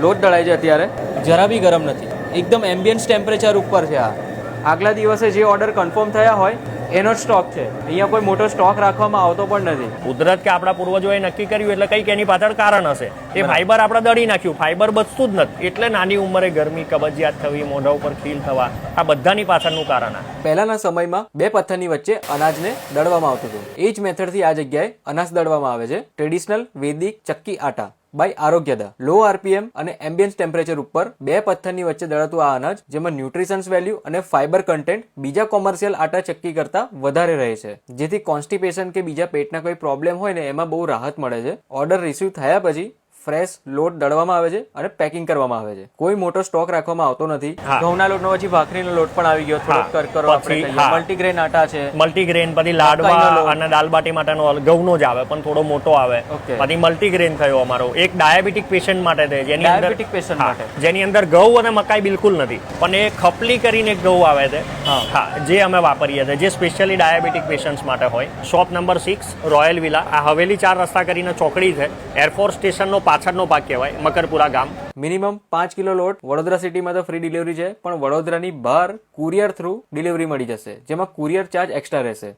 લોટ દળાય છે અત્યારે, જરા બી ગરમ નથી, એકદમ એમ્બિયન્સ ટેમ્પરેચર ઉપર છે. આ આગલા દિવસે જે ઓર્ડર કન્ફર્મ થયા હોય એનો જ સ્ટોક છે. અહીંયા કોઈ મોટો સ્ટોક રાખવામાં આવતો પણ નથી. કુદરત કે આપણા પૂર્વજોએ નક્કી કર્યું એટલે કંઈક એની પાછળ કારણ હશે. એ ફાઈબર આપણે દળી નાખ્યું, ફાઈબર બચતું જ નથી, એટલે નાની ઉંમરે ગરમી, કબજિયાત થવી, મોઢા ઉપર ખીલ થવા, આ બધાની પાછળનું કારણ આ. પહેલાના સમયમાં બે પથ્થરની વચ્ચે અનાજને દળવામાં આવતું હતું. એ જ મેથડથી આ જગ્યાએ અનાજ દળવામાં આવે છે. ટ્રેડિશનલ વેદિક ચક્કી આટા બાય આરોગ્યદા. લો આરપીએમ અને એમ્બિયન્સ ટેમ્પરેચર ઉપર બે પથ્થરની વચ્ચે દળાતું આ અનાજ, જેમાં ન્યુટ્રિશન્સ વેલ્યુ અને ફાઈબર કન્ટેન્ટ બીજા કોમર્શિયલ આટા ચક્કી કરતા વધારે રહે છે, જેથી કોન્સ્ટિપેશન કે બીજા પેટના કોઈ પ્રોબ્લેમ હોય ને એમાં બહુ રાહત મળે છે. ઓર્ડર રિસીવ થયા પછી ફ્રેશ લોટ દળવામાં આવે છે અને પેકિંગ કરવામાં આવે છે. કોઈ મોટો સ્ટોક રાખવામાં આવતો નથી. ઘઉંના લોટનો પછી ભાખરીનો લોટ પણ આવી ગયો, થોડો કરકરો આપણે કહીએ. મલ્ટીગ્રેન આટા છે, મલ્ટીગ્રેન, પછી લાડવા અને દાલબાટી માટેનો ઘઉંનો જ આવે પણ થોડો મોટો આવે. પછી મલ્ટીગ્રેન થયો અમારો. એક ડાયાબિટીક પેશન્ટ માટે છે, જેની અંદર ઘઉં અને મકાઈ બિલકુલ નથી, પણ એ ખપલી કરીને એક ઘઉં આવે છે, હા, જે અમે વાપરીએ છીએ, જે સ્પેશિયલી ડાયાબિટીક પેશન્ટ્સ માટે હોય. Shop number 6, royal villa. આ હવેલી 4 રસ્તા કરીને ચોકડી છે, એરફોર્સ સ્ટેશનનો પાછળનો ભાગ કહેવાય, મકરપુરા ગામ. મિનિમમ 5 કિલો લોટ વડોદરા સિટીમાં તો ફ્રી ડિલિવરી છે, પણ વડોદરાની બહાર કુરિયર થ્રુ ડિલિવરી મળી જશે, જેમાં કુરિયર ચાર્જ એક્સ્ટ્રા રહેશે.